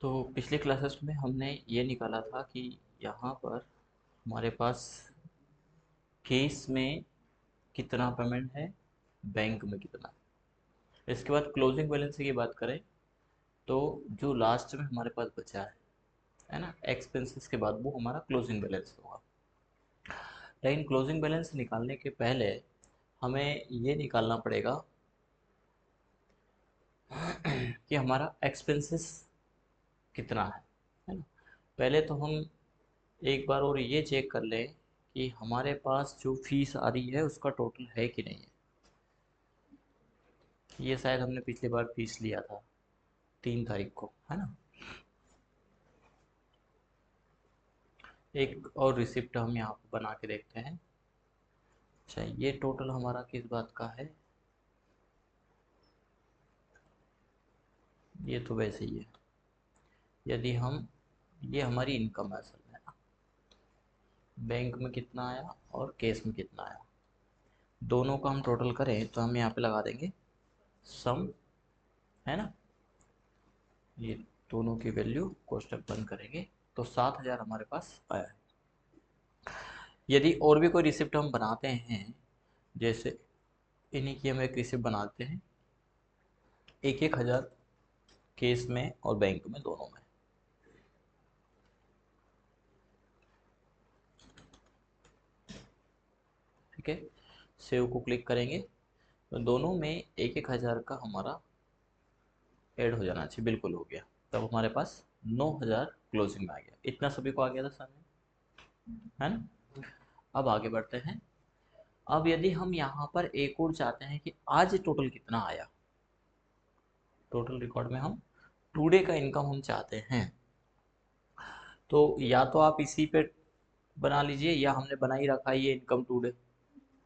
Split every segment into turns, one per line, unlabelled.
तो पिछले क्लासेस में हमने ये निकाला था कि यहाँ पर हमारे पास केस में कितना पेमेंट है, बैंक में कितना। इसके बाद क्लोजिंग बैलेंस की बात करें तो जो लास्ट में हमारे पास बचा है ना, एक्सपेंसेस के बाद वो हमारा क्लोजिंग बैलेंस होगा। लेकिन क्लोजिंग बैलेंस निकालने के पहले हमें ये निकालना पड़ेगा कि हमारा एक्सपेंसेस कितना है ना। पहले तो हम एक बार और ये चेक कर लें कि हमारे पास जो फीस आ रही है उसका टोटल है कि नहीं है। ये शायद हमने पिछली बार फीस लिया था 3 तारीख को, है ना। एक और रिसिप्ट हम यहाँ पर बना के देखते हैं। अच्छा, ये टोटल हमारा किस बात का है, ये तो वैसे ही है। यदि हम, ये हमारी इनकम है असल में ना, बैंक में कितना आया और केस में कितना आया, दोनों का हम टोटल करें तो हम यहाँ पे लगा देंगे सम, है ना। ये दोनों की वैल्यू कोष्टक बंद करेंगे तो 7,000 हमारे पास आया है। यदि और भी कोई रिसिप्ट हम बनाते हैं, जैसे इन्हीं की हम एक रिसिप्ट बनाते हैं, 1,000 केस में और बैंक में, दोनों में। ठीक है, सेव को क्लिक करेंगे तो दोनों में 1,000 का हमारा ऐड हो जाना चाहिए, बिल्कुल हो गया। तब हमारे पास 9,000 क्लोजिंग में आ गया। इतना सभी को आ गया था सामने, है ना। अब आगे बढ़ते हैं। अब यदि हम यहाँ पर एक और चाहते हैं कि आज टोटल कितना आया, टोटल रिकॉर्ड में हम टुडे का इनकम हम चाहते हैं, तो या तो आप इसी पे बना लीजिए या हमने बना ही रखा है ये इनकम टुडे,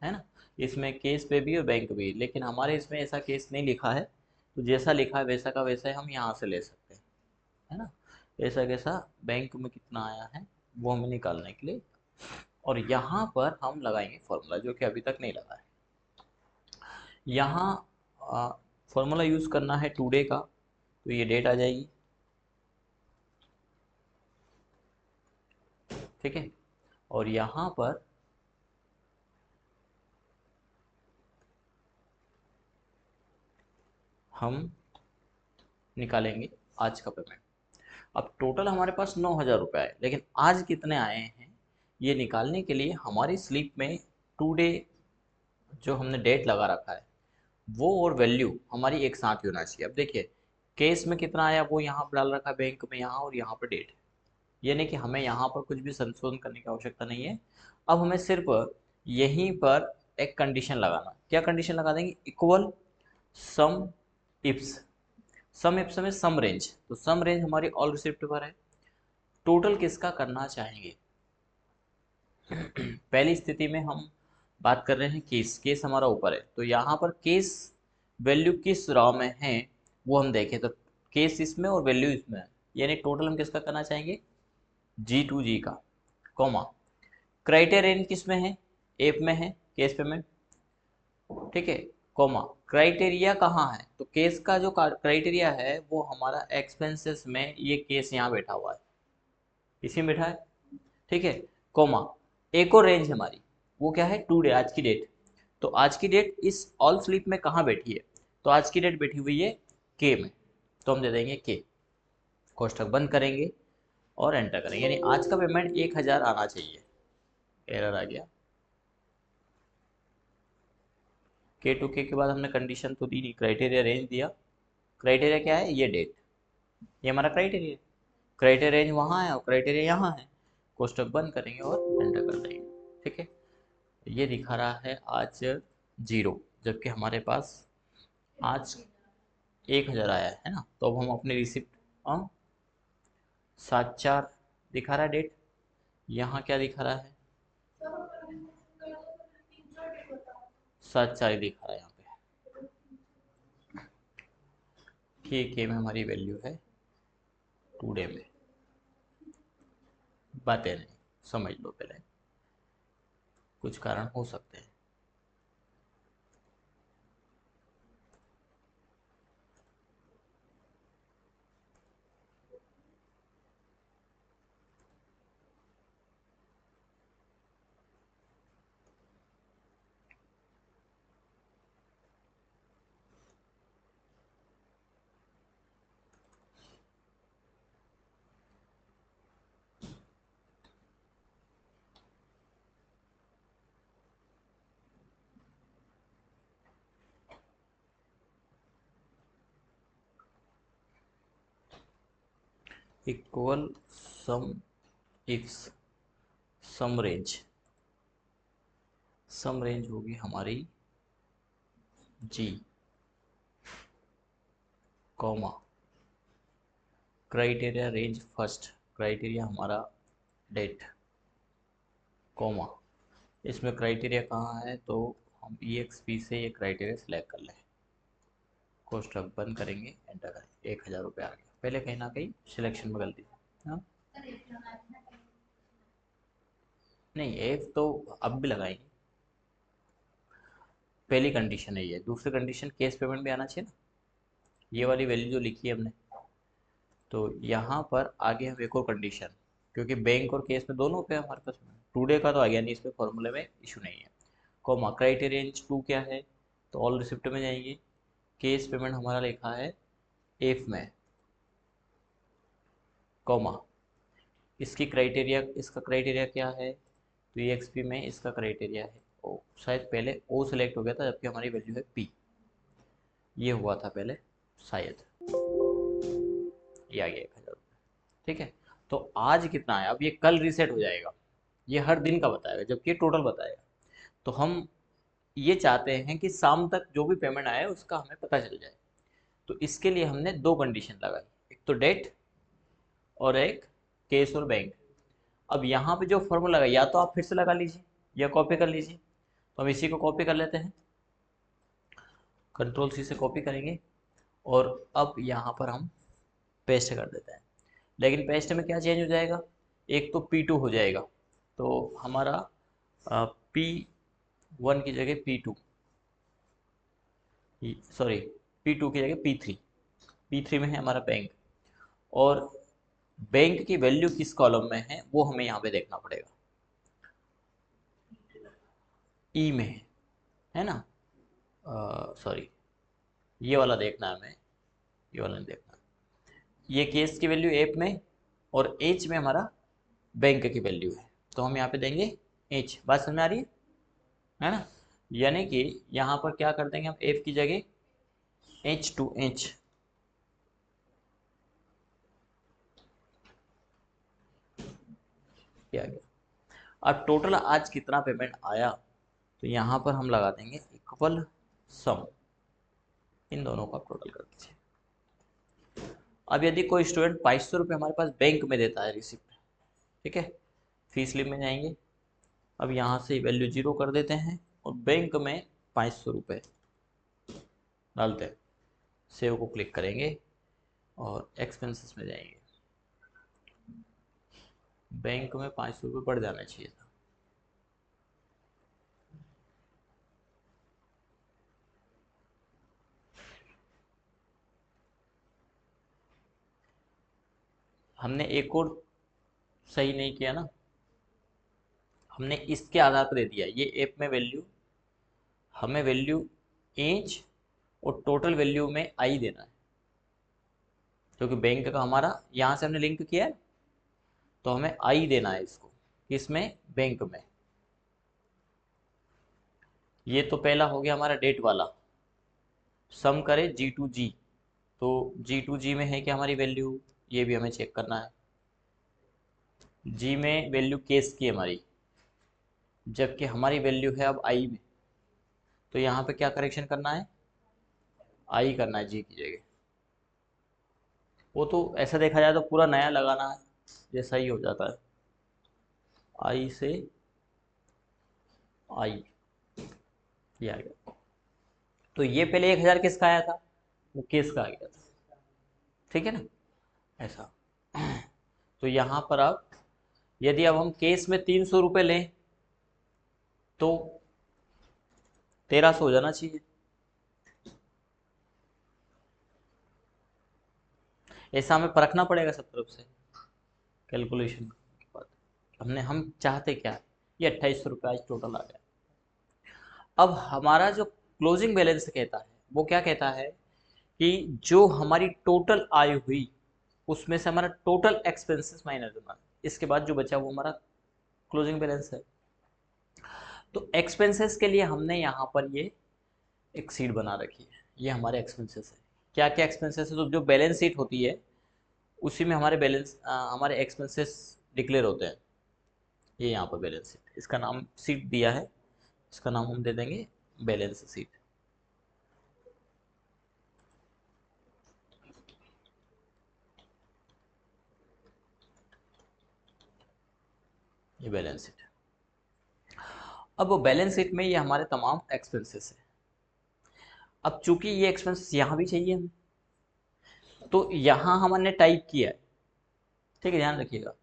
है ना। इसमें केस पे भी और बैंक भी, लेकिन हमारे इसमें ऐसा केस नहीं लिखा है, तो जैसा लिखा है वैसा का वैसा ही हम यहाँ से ले सकते हैं, है ना। ऐसा कैसा, बैंक में कितना आया है वो हमें निकालने के लिए, और यहाँ पर हम लगाएंगे फॉर्मूला जो कि अभी तक नहीं लगा है। यहाँ फॉर्मूला यूज़ करना है टुडे का, तो ये डेट आ जाएगी, ठीक है। और यहाँ पर हम निकालेंगे आज का पेमेंट। अब टोटल हमारे पास 9,000 रुपये आए, लेकिन आज कितने आए हैं ये निकालने के लिए हमारी स्लिप में टुडे जो हमने डेट लगा रखा है वो और वैल्यू हमारी एक साथ ही होना चाहिए। अब देखिए, केस में कितना आया वो यहाँ पर डाल रखा है बैंक में, यहाँ और यहाँ पर डेट। ये नहीं कि हमें यहाँ पर कुछ भी संशोधन करने की आवश्यकता नहीं है। अब हमें सिर्फ यहीं पर एक कंडीशन लगाना, क्या कंडीशन लगा देंगे, इक्वल सम इप्स। सम इप्स में सम रेंज, तो सम रेंज हमारी ऑल रिसिप्ट पर है। टोटल किसका करना चाहेंगे, पहली स्थिति में हम बात कर रहे हैं केस, केस हमारा ऊपर है, तो यहाँ पर केस वैल्यू किस रॉ में है वो हम देखें, तो केस इसमें और वैल्यू इसमें है, यानी टोटल हम किसका करना चाहेंगे, G2G का, कॉमा क्राइटेरियन किस में है, एप में है, केस पेमेंट, ठीक है, कॉमा क्राइटेरिया कहाँ है, तो केस का जो क्राइटेरिया है वो हमारा एक्सपेंसेस में, ये केस यहाँ बैठा हुआ है, इसी में बैठा है, ठीक है, कॉमा एक और रेंज हमारी, वो क्या है, टुडे, आज की डेट। तो आज की डेट इस ऑल स्लिप में कहाँ बैठी है, तो आज की डेट बैठी हुई है के में, तो हम दे देंगे के, कोष्ठक बंद करेंगे और एंटर करेंगे, यानी आज का पेमेंट 1,000 आना चाहिए। एरर आ गया, के टू के बाद हमने कंडीशन तो दी नहीं, क्राइटेरिया रेंज दिया। क्राइटेरिया क्या है, ये डेट, ये हमारा क्राइटेरिया है। क्राइटेरिया रेंज वहाँ है और क्राइटेरिया यहाँ है, कोष्ठक बंद करेंगे और एंटर कर देंगे, ठीक है। ये दिखा रहा है आज 0, जबकि हमारे पास आज 1,000 आया है ना। तो अब हम अपनी रिसिप्ट 7/4 दिखा रहा है डेट, यहाँ क्या दिखा रहा है, 7/4 दिखा रहा है यहाँ पे। ठीक है, में हमारी वैल्यू है टुडे में, बातें नहीं, समझ लो पहले, कुछ कारण हो सकते हैं। Equal sum if sum range होगी हमारी जी, comma criteria range first, criteria हमारा डेट, कॉमा इसमें क्राइटेरिया कहाँ है, तो हम EXP से ये क्राइटेरिया सिलेक्ट कर लें, कोष्ठक बंद करेंगे, एंटर करेंगे, 1000 रुपये आ गया। पहले कहीं ना कहीं सिलेक्शन में गलती थी। हाँ नहीं, एफ तो अब भी लगाएंगे, पहली कंडीशन है ये। दूसरी कंडीशन कैश पेमेंट भी आना चाहिए ना, ये वाली वैल्यू जो लिखी है हमने। तो यहाँ पर आगे हम एक और कंडीशन, क्योंकि बैंक और केस में दोनों पे हमारे पास टुडे का तो आ गया नहीं, इसमें फॉर्मूले में इशू नहीं है। कॉमा क्राइटेरिया रेंज 2 क्या है, तो ऑल रिसिप्ट में जाएंगे, केस पेमेंट हमारा लिखा है एफ में, कॉमा इसकी क्राइटेरिया, इसका क्राइटेरिया क्या है, तो EXP में इसका क्राइटेरिया है ओ, शायद पहले ओ सेलेक्ट हो गया था जबकि हमारी वैल्यू है पी, ये हुआ था पहले शायद, ये आ गया 1000। ठीक है, तो आज कितना है, अब ये कल रीसेट हो जाएगा, ये हर दिन का बताएगा जबकि ये टोटल बताएगा। तो हम ये चाहते हैं कि शाम तक जो भी पेमेंट आया उसका हमें पता चल जाए। तो इसके लिए हमने दो कंडीशन लगाई, एक तो डेट और एक केस और बैंक। अब यहाँ पे जो फॉर्मूला लगा, या तो आप फिर से लगा लीजिए या कॉपी कर लीजिए, तो हम इसी को कॉपी कर लेते हैं, कंट्रोल C से कॉपी करेंगे और अब यहाँ पर हम पेस्ट कर देते हैं। लेकिन पेस्ट में क्या चेंज हो जाएगा, एक तो P2 हो जाएगा, तो हमारा P1 की जगह P2, सॉरी P2 की जगह P3 में है हमारा बैंक, और बैंक की वैल्यू किस कॉलम में है वो हमें यहाँ पे देखना पड़ेगा, ई में है ना, सॉरी ये वाला देखना है हमें, ये वाला नहीं देखना, ये केस की वैल्यू एप में और एच में हमारा बैंक की वैल्यू है, तो हम यहाँ पे देंगे एच। बात समझ में आ रही है ना, यानी कि यहाँ पर क्या कर देंगे हम, एफ की जगह H2H, क्या गया। अब टोटल आज कितना पेमेंट आया, तो यहाँ पर हम लगा देंगे इक्वल सम, इन दोनों का टोटल कर दीजिए। अब यदि कोई स्टूडेंट 2200 रुपये हमारे पास बैंक में देता है रिसिप्ट, ठीक है, फीस स्लिप में जाएंगे, अब यहाँ से वैल्यू 0 कर देते हैं और बैंक में 500 रुपये डालते हैं, सेव को क्लिक करेंगे और एक्सपेंसेस में जाएंगे, बैंक में 500 रुपये बढ़ जाना चाहिए था, हमने एक और सही नहीं किया ना, हमने इसके आधार पर दे दिया, ये ऐप में वैल्यू, हमें वैल्यू एज और टोटल वैल्यू में आई देना है, क्योंकि बैंक का हमारा यहाँ से हमने लिंक किया है, तो हमें आई देना है इसको, किसमें, बैंक में। ये तो पहला हो गया हमारा डेट वाला, सम करे G2G, तो G2G में है क्या हमारी वैल्यू, ये भी हमें चेक करना है, जी में वैल्यू केस की हमारी, जबकि हमारी वैल्यू है अब आई में, तो यहाँ पे क्या करेक्शन करना है, आई करना है जी की जगह। वो तो ऐसा देखा जाए तो पूरा नया लगाना है, जैसा ही हो जाता है, आई से आई, ये आ गया। तो ये पहले 1000 किसका आया था, वो केस का आ गया था, ठीक है ना, ऐसा। तो यहाँ पर अब यदि अब हम केस में 300 रुपये लें तो 1300 हो जाना चाहिए, ऐसा हमें परखना पड़ेगा सब तरफ से कैलकुलेशन के बाद। हम चाहते क्या है, ये 2800 रुपये आज टोटल आ गया। अब हमारा जो क्लोजिंग बैलेंस कहता है वो क्या कहता है, कि जो हमारी टोटल आय हुई उसमें से हमारा टोटल एक्सपेंसेस माइनस होना, इसके बाद जो बचा वो हमारा क्लोजिंग बैलेंस है। तो एक्सपेंसेस के लिए हमने यहाँ पर ये एक शीट बना रखी है, ये हमारे एक्सपेंसेस है। क्या क्या एक्सपेंसेस है, तो जो बैलेंस शीट होती है उसी में हमारे बैलेंस हमारे एक्सपेंसेस डिक्लेयर होते हैं। ये यहाँ पर बैलेंस शीट, इसका नाम शीट दिया है, इसका नाम हम दे देंगे बैलेंस शीट। ये बैलेंस शीट। अब वो बैलेंस शीट में ये हमारे तमाम एक्सपेंसेस है। अब चूंकि ये एक्सपेंसेस यहाँ भी चाहिए हमें, तो यहाँ हमने टाइप किया है, ठीक है, ध्यान रखिएगा।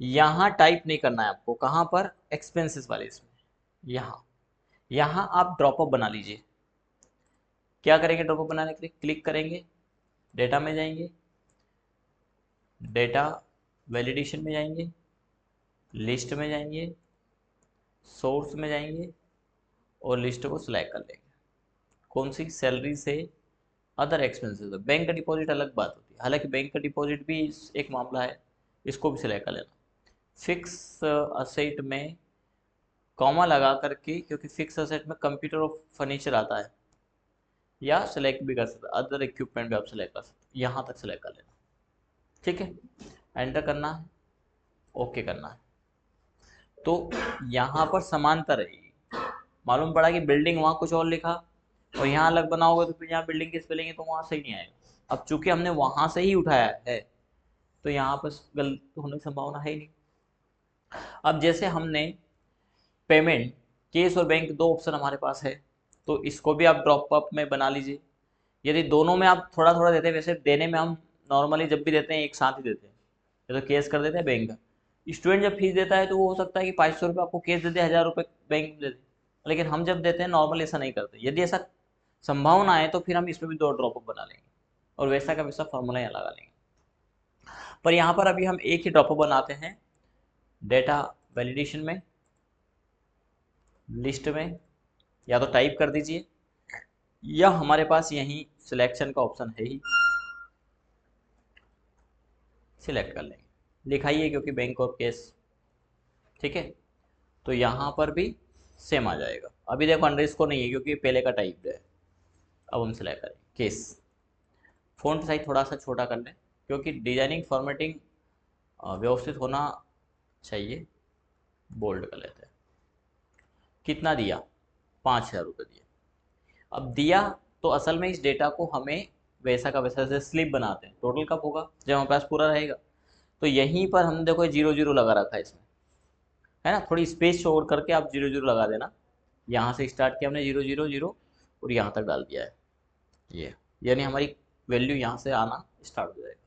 यहाँ टाइप नहीं करना है आपको, कहाँ पर, एक्सपेंसेस वाले इसमें, यहाँ यहाँ आप ड्रॉपअप बना लीजिए। क्या करेंगे ड्रॉपअप बनाने के लिए, क्लिक करेंगे, डेटा में जाएंगे, डेटा वैलिडेशन में जाएंगे, लिस्ट में जाएंगे, सोर्स में जाएंगे और लिस्ट को सिलेक्ट कर लेंगे। कौन सी, सैलरी से अदर एक्सपेंसेस। बैंक का डिपॉजिट अलग बात होती है, हालांकि बैंक का डिपॉजिट भी एक मामला है, इसको भी सिलेक्ट कर लेना। फिक्स असेट में कॉमा लगा करके, क्योंकि फिक्स असेट में कंप्यूटर और फर्नीचर आता है, या सिलेक्ट भी कर सकते, अदर इक्विपमेंट भी आप सिलेक्ट कर सकते, यहाँ तक सिलेक्ट कर लेना, ठीक है। एंटर करना है, ओके करना है। तो यहाँ पर समांतर रहेगी। मालूम पड़ा कि बिल्डिंग वहाँ कुछ और लिखा और यहाँ अलग बनाओगे तो फिर यहाँ बिल्डिंग की स्पेलिंग है तो वहाँ सही नहीं आएगा। अब चूंकि हमने वहाँ से ही उठाया है तो यहाँ पर गलत होने की संभावना है ही नहीं। अब जैसे हमने पेमेंट, केस और बैंक दो ऑप्शन हमारे पास है, तो इसको भी आप ड्रॉप अप में बना लीजिए। यदि दोनों में आप थोड़ा थोड़ा देते हैं, वैसे देने में हम नॉर्मली जब भी देते हैं एक साथ ही देते हैं, या तो केस कर देते हैं बैंक का। स्टूडेंट जब फीस देता है तो वो हो सकता है कि 500 रुपये आपको केस दे दे, 1000 रुपये बैंक में दे दे, लेकिन हम जब देते हैं नॉर्मल ऐसा नहीं करते। यदि ऐसा संभावना है तो फिर हम इसमें भी दो ड्रॉप अप बना लेंगे और वैसा का वैसा फॉर्मूला यहाँ लगा लेंगे। पर यहाँ पर अभी हम एक ही ड्रॉप अप बनाते हैं, डेटा वैलिडेशन में, लिस्ट में, या तो टाइप कर दीजिए या हमारे पास यहीं सिलेक्शन का ऑप्शन है ही, सिलेक्ट कर लेंगे, लिखाइए क्योंकि बैंक और केस, ठीक है। तो यहाँ पर भी सेम आ जाएगा। अभी देखो अंडरस्कोर नहीं है क्योंकि पहले का टाइप है। अब हम सिलेक्ट करें केस, फ़ॉन्ट साइज थोड़ा सा छोटा कर लें क्योंकि डिजाइनिंग फॉर्मेटिंग व्यवस्थित होना चाहिए। बोल्ड कर लेते हैं। कितना दिया, 5000 रुपये दिए। अब दिया तो असल में इस डेटा को हमें वैसा का वैसा जैसे स्लिप बनाते हैं, टोटल कब होगा जब हमारे पास पूरा रहेगा। तो यहीं पर हम देखो 00 लगा रखा है इसमें, है ना, थोड़ी स्पेस छोड़ करके आप 00 लगा देना। यहाँ से स्टार्ट किया हमने 000 और यहाँ तक डाल दिया है ये, यानी हमारी वैल्यू यहाँ से आना स्टार्ट हो जाएगा,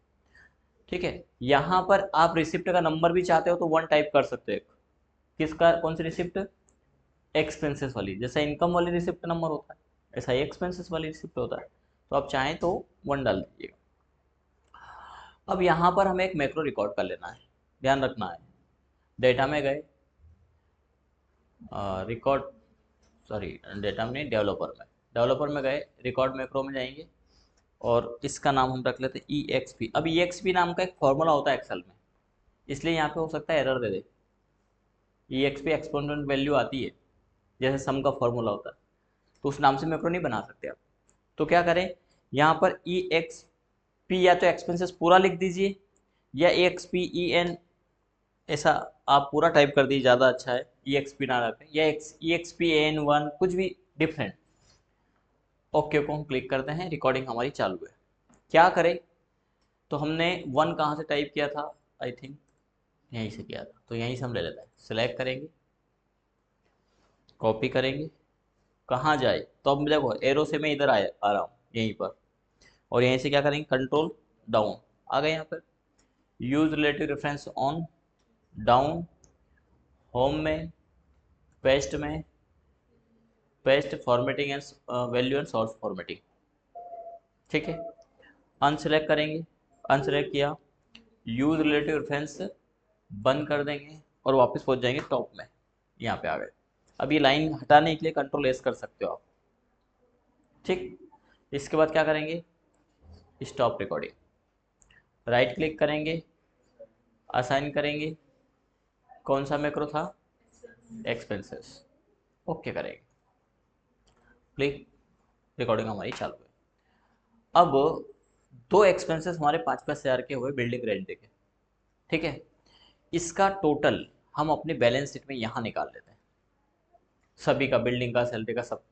ठीक है। यहाँ पर आप रिसिप्ट का नंबर भी चाहते हो तो 1 टाइप कर सकते हो। किसका, कौन सी रिसिप्ट, एक्सपेंसेस वाली, जैसा इनकम वाली रिसिप्ट का नंबर होता है ऐसा ही एक्सपेंसेस वाली रिसिप्ट होता है, तो आप चाहें तो 1 डाल दीजिएगा। अब यहाँ पर हमें एक मैक्रो रिकॉर्ड कर लेना है, ध्यान रखना है। डेटा में गए, रिकॉर्ड, सॉरी डेटा में नहीं, डेवलपर में गए, रिकॉर्ड मैक्रो में जाएंगे और इसका नाम हम रख लेते हैं ई एक्स पी। अब ई एक्स पी नाम का एक फॉर्मूला होता है एक्सेल में, इसलिए यहाँ पे हो सकता है एरर दे दे। ई एक्स पी एक्सपोनेंट वैल्यू आती है जैसे सम का फॉर्मूला होता है, तो उस नाम से मैक्रो नहीं बना सकते आप। तो क्या करें, यहाँ पर ई एक्स पी या तो एक्सपेंसेस पूरा लिख दीजिए या ई एक्स पी ई एन, ऐसा आप पूरा टाइप कर दीजिए, ज़्यादा अच्छा है। ई एक्स पी ना रखें, या ई एक्स पी एन 1, कुछ भी डिफरेंट। ओके को हम क्लिक करते हैं, रिकॉर्डिंग हमारी चालू है। क्या करें, तो हमने 1 कहाँ से टाइप किया था, आई थिंक यहीं से किया था, तो यहीं से हम ले लेते हैं। सिलेक्ट करेंगे, कॉपी करेंगे, कहाँ जाए, तो अब देखो एरो से मैं इधर आ रहा हूँ यहीं पर, और यहीं से क्या करेंगे, कंट्रोल डाउन, आ गए यहाँ पर। Use relative reference on, down, home में, पेस्ट में, paste formatting and value and source formatting, ठीक है। अनसेलेक्ट करेंगे, अनसेलेक्ट किया, यूज रिलेटिव रेफरेंस बंद कर देंगे और वापस पहुंच जाएंगे टॉप में, यहाँ पे आ गए। अब ये लाइन हटाने के लिए कंट्रोल एस कर सकते हो आप, ठीक। इसके बाद क्या करेंगे, स्टॉप रिकॉर्डिंग, राइट क्लिक करेंगे, असाइन करेंगे, कौन सा मैक्रो था, एक्सपेंसेस, ओके करेंगे, क्लिक, रिकॉर्डिंग हमारी चालू है। अब दो एक्सपेंसेस हमारे 5,000 के हुए बिल्डिंग रेंट के, ठीक है। इसका टोटल हम अपने बैलेंस शीट में यहाँ निकाल लेते हैं, सभी का, बिल्डिंग का, सैलरी का, सब,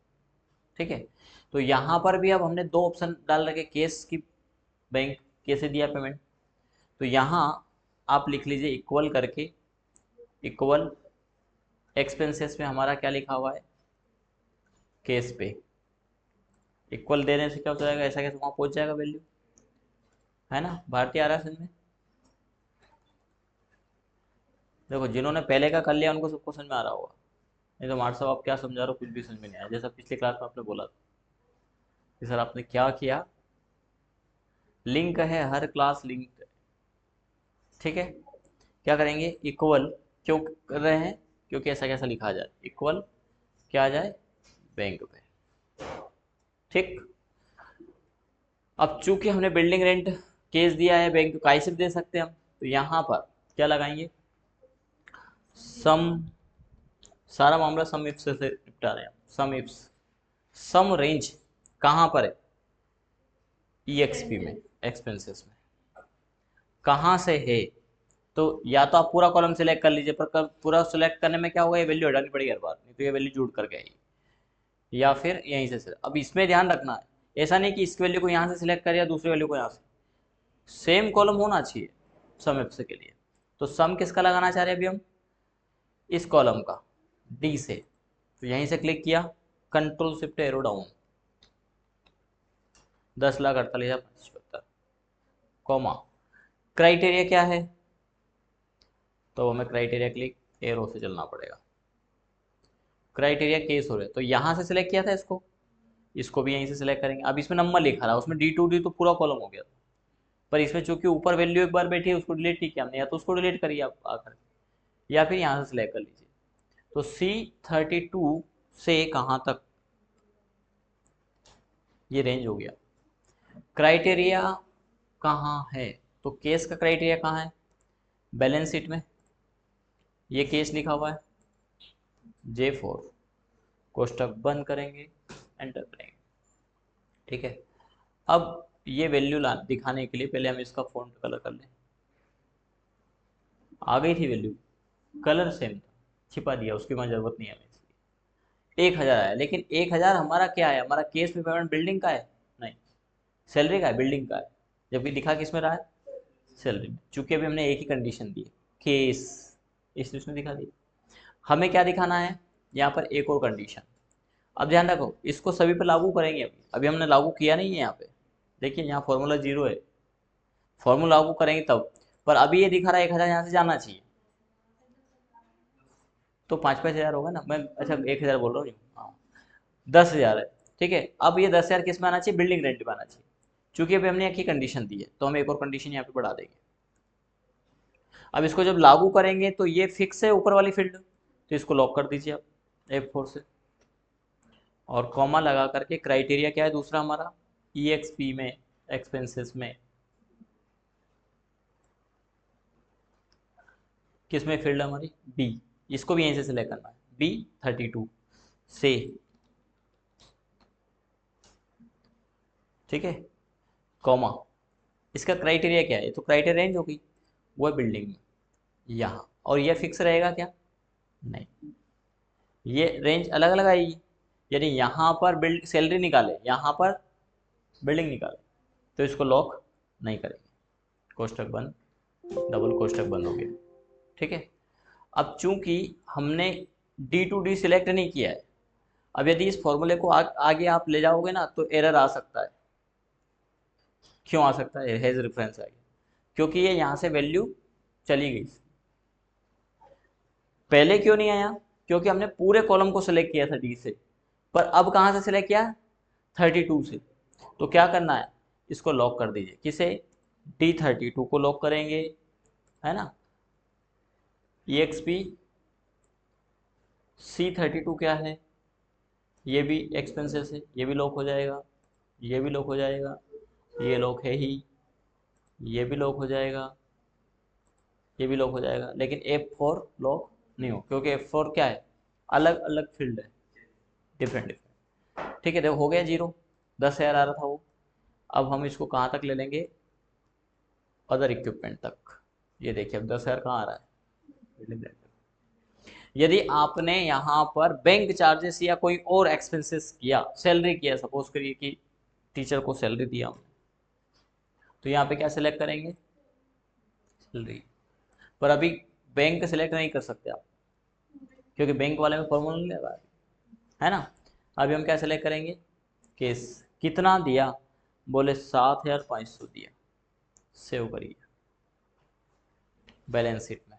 ठीक है। तो यहाँ पर भी अब हमने दो ऑप्शन डाल रखे, केस की बैंक कैसे दिया पेमेंट, तो यहाँ आप लिख लीजिए इक्वल करके, इक्वल एक्सपेंसेस में हमारा क्या लिखा हुआ है, केस पे। इक्वल देने से क्या हो जाएगा, ऐसा कैसे वहाँ पहुँच जाएगा वैल्यू, है ना। भारतीय आ रहा है समझ में। देखो जिन्होंने पहले का कर लिया उनको सबको समझ में आ रहा होगा, नहीं तो मार्ट साहब आप क्या समझा रहे हो, कुछ भी समझ में नहीं आया। जैसा पिछली क्लास में आपने बोला था कि सर आपने क्या किया, लिंक है, हर क्लास लिंक है, ठीक है। क्या करेंगे, इक्वल क्यों कर रहे हैं, क्योंकि ऐसा कैसा लिखा आ जाए, इक्वल क्या आ जाए, बैंक पे, ठीक। अब चूंकि हमने बिल्डिंग रेंट केस दिया है, बैंक का सिर्फ दे सकते हैं हम, तो यहाँ पर क्या लगाएंगे, सम, सारा मामला सम इफ से निपटा रहे हैं, सम इफ्स, सम रेंज कहाँ पर है, ईएक्सपी में, एक्सपेंसेस में, कहाँ से है, तो या तो आप पूरा कॉलम सेलेक्ट कर लीजिए, पर पूरा सेलेक्ट करने में क्या होगा, ये वैल्यू हटानी पड़ेगी हर बार, नहीं तो ये वैल्यू जुड़ करके आएगी, या फिर यहीं से। अब इसमें ध्यान रखना है, ऐसा नहीं कि इस वैल्यू को यहाँ से सिलेक्ट करें या दूसरी वैल्यू को यहाँ से, सेम कॉलम होना चाहिए सम एफ के लिए। तो सम किसका लगाना चाह रहे हैं अभी हम, इस कॉलम का, डी से, तो यहीं से क्लिक किया, control shift arrow down, 10,48,575, comma, criteria क्या है, तो हमें क्राइटेरिया क्लिक एरो से चलना पड़ेगा, क्राइटेरिया केस हो रहे, तो यहाँ से सिलेक्ट किया था इसको, इसको भी यहीं से सिलेक्ट करेंगे। अब इसमें नंबर लिखा रहा, उसमें D2D तो पूरा कॉलम हो गया था, पर इसमें चूंकि ऊपर वैल्यू एक बार बैठी है, उसको डिलीट नहीं किया हमने, या तो उसको डिलीट करिए आप आकर, या फिर यहाँ से सिलेक्ट कर लीजिए। तो C32 से कहाँ तक, ये रेंज हो गया। क्राइटेरिया कहाँ है, तो केस का क्राइटेरिया कहाँ है, बैलेंस शीट में, ये केस लिखा हुआ है, J4, कोष्टक बंद करेंगे, एंटर करेंगे, ठीक है। अब ये वैल्यू दिखाने के लिए पहले हम इसका फॉन्ट कलर कर लें, आ गई थी वैल्यू, कलर सेम था, छिपा दिया, उसकी वहाँ जरूरत नहीं है हमें, इसलिए 1,000 आया। लेकिन 1,000 हमारा क्या है, हमारा केस में पेमेंट बिल्डिंग का है, नहीं, सैलरी का है, बिल्डिंग का है, जबकि दिखा किस में रहा है, सैलरी में, चूंकि अभी हमने एक ही कंडीशन दी है, केस, इसलिए उसने दिखा दी। हमें क्या दिखाना है, यहाँ पर एक और कंडीशन। अब ध्यान रखो, इसको सभी पर लागू करेंगे, अभी अभी हमने लागू किया नहीं है यहाँ पे, देखिए यहाँ फॉर्मूला 0 है, फॉर्मूला लागू करेंगे तब, पर अभी ये दिखा रहा है 1,000 यहाँ से जाना चाहिए, तो 5,000 होगा ना, मैं अच्छा 1,000 बोल रहा हूँ, हाँ 10,000 है, ठीक है। अब ये 10,000 किस में आना चाहिए, बिल्डिंग रेंट में आना चाहिए, चूंकि अभी हमने एक ही कंडीशन दी है, तो हम एक और कंडीशन यहाँ पे बढ़ा देंगे। अब इसको जब लागू करेंगे तो ये फिक्स है ऊपर वाली फील्ड, तो इसको लॉक कर दीजिए आप F4 से, और कॉमा लगा करके क्राइटेरिया क्या है दूसरा हमारा, EXP में, एक्सपेंसेस में, किस में फील्ड हमारी, B, इसको भी यहीं से सिलेक्ट करना है, B32 से, ठीक है, कॉमा, इसका क्राइटेरिया क्या है, तो क्राइटेरिया रेंज होगी, वो है बिल्डिंग में यहाँ, और ये फिक्स रहेगा क्या, नहीं, ये रेंज अलग अलग आएगी, यानी यहाँ पर बिल्ड सैलरी निकाले, यहाँ पर बिल्डिंग निकाले, तो इसको लॉक नहीं करेंगे, कोष्टक बंद, डबल कोष्टक बंद हो गया, ठीक है। अब चूंकि हमने D2D सिलेक्ट नहीं किया है, अब यदि इस फॉर्मूले को आगे आप ले जाओगे ना, तो एरर आ सकता है, क्यों आ सकता है, हैज रेफरेंस आ गया, क्योंकि ये यहाँ से वैल्यू चली गई, पहले क्यों नहीं आया, क्योंकि हमने पूरे कॉलम को सिलेक्ट किया था D से, पर अब कहाँ से सिलेक्ट किया, 32 से, तो क्या करना है, इसको लॉक कर दीजिए, किसे, D32 को लॉक करेंगे, है ना, EXP, C32 क्या है, ये भी एक्सपेंसेस है, ये भी लॉक हो जाएगा, ये भी लॉक हो जाएगा, ये लॉक है ही, ये भी लॉक हो जाएगा, ये भी लॉक हो जाएगा, लेकिन F4 लॉक नहीं हो, क्योंकि F4 क्या है, अलग अलग फील्ड है, डिफरेंट डिफरेंट, ठीक है। देखो हो गया 0, 10,000 आ रहा था वो, अब हम इसको कहाँ तक ले लेंगे, अदर इक्विपमेंट तक। ये देखिए अब 10,000 कहाँ आ रहा है। यदि आपने यहाँ पर बैंक चार्जेस या कोई और एक्सपेंसेस किया, सैलरी किया, सपोज करिए कि टीचर को सैलरी दिया हमने, तो यहाँ पे क्या सिलेक्ट करेंगे, सैलरी। पर अभी बैंक सेलेक्ट नहीं कर सकते आप, क्योंकि बैंक वाले में फॉर्मूला नहीं लगा है ना। अभी हम क्या सेलेक्ट करेंगे, केस कितना दिया, बोले 7,500 दिया, सेव करिए बैलेंस शीट में।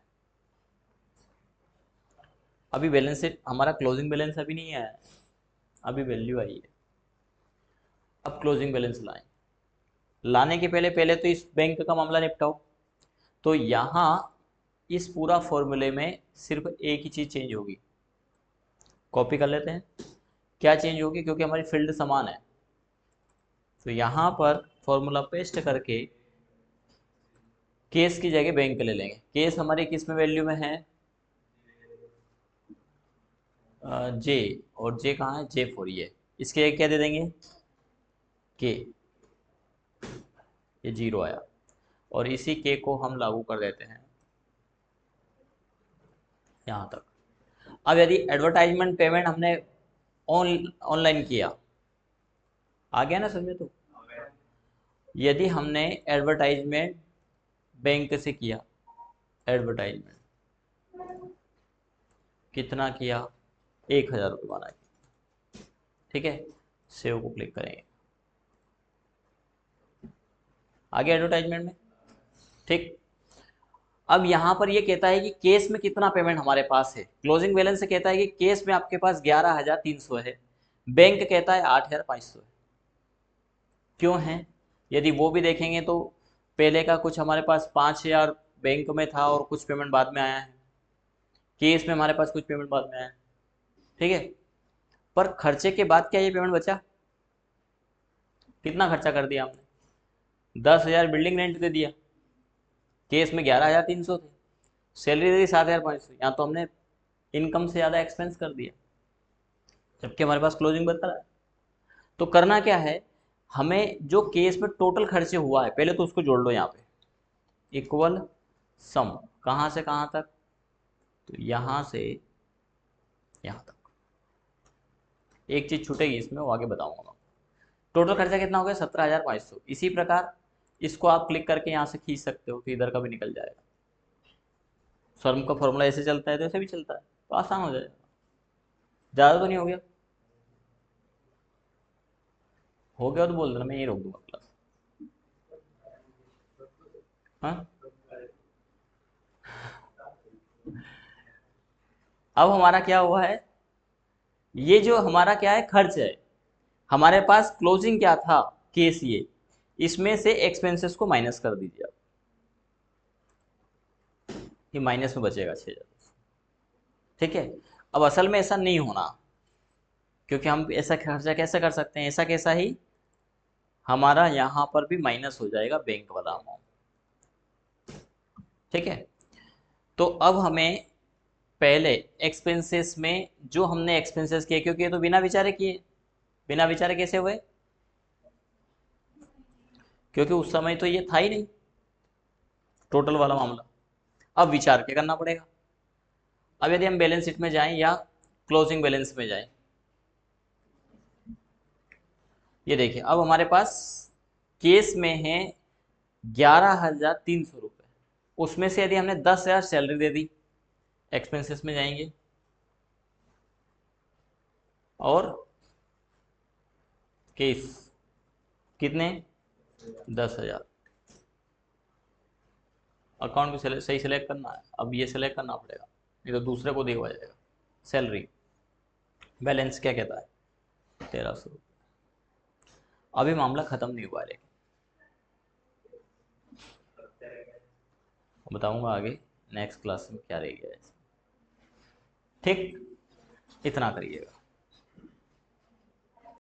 अभी बैलेंस शीट हमारा क्लोजिंग बैलेंस अभी नहीं आया है, अभी वैल्यू आई है। अब क्लोजिंग बैलेंस लाएं, लाने के पहले पहले तो इस बैंक का मामला निपटाओ। तो यहाँ इस पूरा फॉर्मूले में सिर्फ एक ही चीज़ चेंज होगी, कॉपी कर लेते हैं। क्या चेंज होगी, क्योंकि हमारी फील्ड समान है, तो यहाँ पर फॉर्मूला पेस्ट करके केस की जगह बैंक ले लेंगे। केस हमारी किस में वैल्यू में है, जे, और जे कहाँ है, जे फोर, ये इसके क्या दे देंगे, के, ये 0 आया, और इसी के को हम लागू कर देते हैं यहाँ तक। अब यदि एडवर्टाइजमेंट पेमेंट हमने ऑनलाइन किया, आ गया ना समझ में। तो यदि हमने एडवर्टाइजमेंट बैंक से किया, एडवर्टाइजमेंट कितना किया, 1,000 रुपये बना के, ठीक है, सेव को क्लिक करेंगे, आगे एडवर्टाइजमेंट में, ठीक। अब यहाँ पर ये कहता है कि केस में कितना पेमेंट हमारे पास है, क्लोजिंग बैलेंस से कहता है कि केस में आपके पास 11,300 है, बैंक कहता है 8,500 है। क्यों है, यदि वो भी देखेंगे तो पहले का कुछ हमारे पास 5,000 बैंक में था और कुछ पेमेंट बाद में आया है, केस में हमारे पास कुछ पेमेंट बाद में आया है, ठीक है। पर खर्चे के बाद क्या ये पेमेंट बचा, कितना खर्चा कर दिया हमने, 10,000 बिल्डिंग रेंट दे दिया, केस में 11,300 थे, सैलरी दे दी 7,500, यहाँ तो हमने इनकम से ज़्यादा एक्सपेंस कर दिया, जबकि हमारे पास क्लोजिंग बता है। तो करना क्या है, हमें जो केस में टोटल खर्चे हुआ है पहले तो उसको जोड़ लो यहाँ पे, इक्वल सम, कहाँ से कहाँ तक, तो यहाँ से यहाँ तक। एक चीज़ छूटेगी इसमें, वो आगे बताऊंगा मैं। टोटल खर्चा कितना हो गया, 17,500। इसी प्रकार इसको आप क्लिक करके यहाँ से खींच सकते हो, तो इधर का भी निकल जाएगा। सर्म का फॉर्मूला ऐसे चलता है तो ऐसे भी चलता है, तो आसान हो जाएगा। ज़्यादा तो नहीं हो गया, हो गया तो बोल देना, मैं यही रोक दूंगा क्लास। हाँ, अब हमारा क्या हुआ है, ये जो हमारा क्या है, खर्च है, हमारे पास क्लोजिंग क्या था, केस, ये इसमें से एक्सपेंसेस को माइनस कर दीजिए आप, ये माइनस में बचेगा 6,000, ठीक है। अब असल में ऐसा नहीं होना, क्योंकि हम ऐसा खर्चा कैसे कर सकते हैं, ऐसा कैसा ही हमारा यहाँ पर भी माइनस हो जाएगा बैंक वाला अमाउंट, ठीक है। तो अब हमें पहले एक्सपेंसेस में जो हमने एक्सपेंसेस किए, क्योंकि ये तो बिना विचारे किए, बिना विचारे कैसे हुए, क्योंकि उस समय तो ये था ही नहीं टोटल वाला मामला, अब विचार क्या करना पड़ेगा। अब यदि हम बैलेंस शीट में जाएं या क्लोजिंग बैलेंस में जाएं, ये देखिए अब हमारे पास केस में है 11,300 रुपये, उसमें से यदि हमने 10,000 सैलरी दे दी, एक्सपेंसेस में जाएंगे, और केस कितने, 10,000, अकाउंट भी सही सेलेक्ट करना है, अब ये सेलेक्ट करना पड़ेगा, नहीं तो दूसरे को दिया जाएगा। सैलरी बैलेंस क्या कहता है, 1,300 रुपये। अभी मामला खत्म नहीं हुआ है, लेकिन बताऊंगा आगे नेक्स्ट क्लास में क्या रह गया है, ठीक, इतना करिएगा।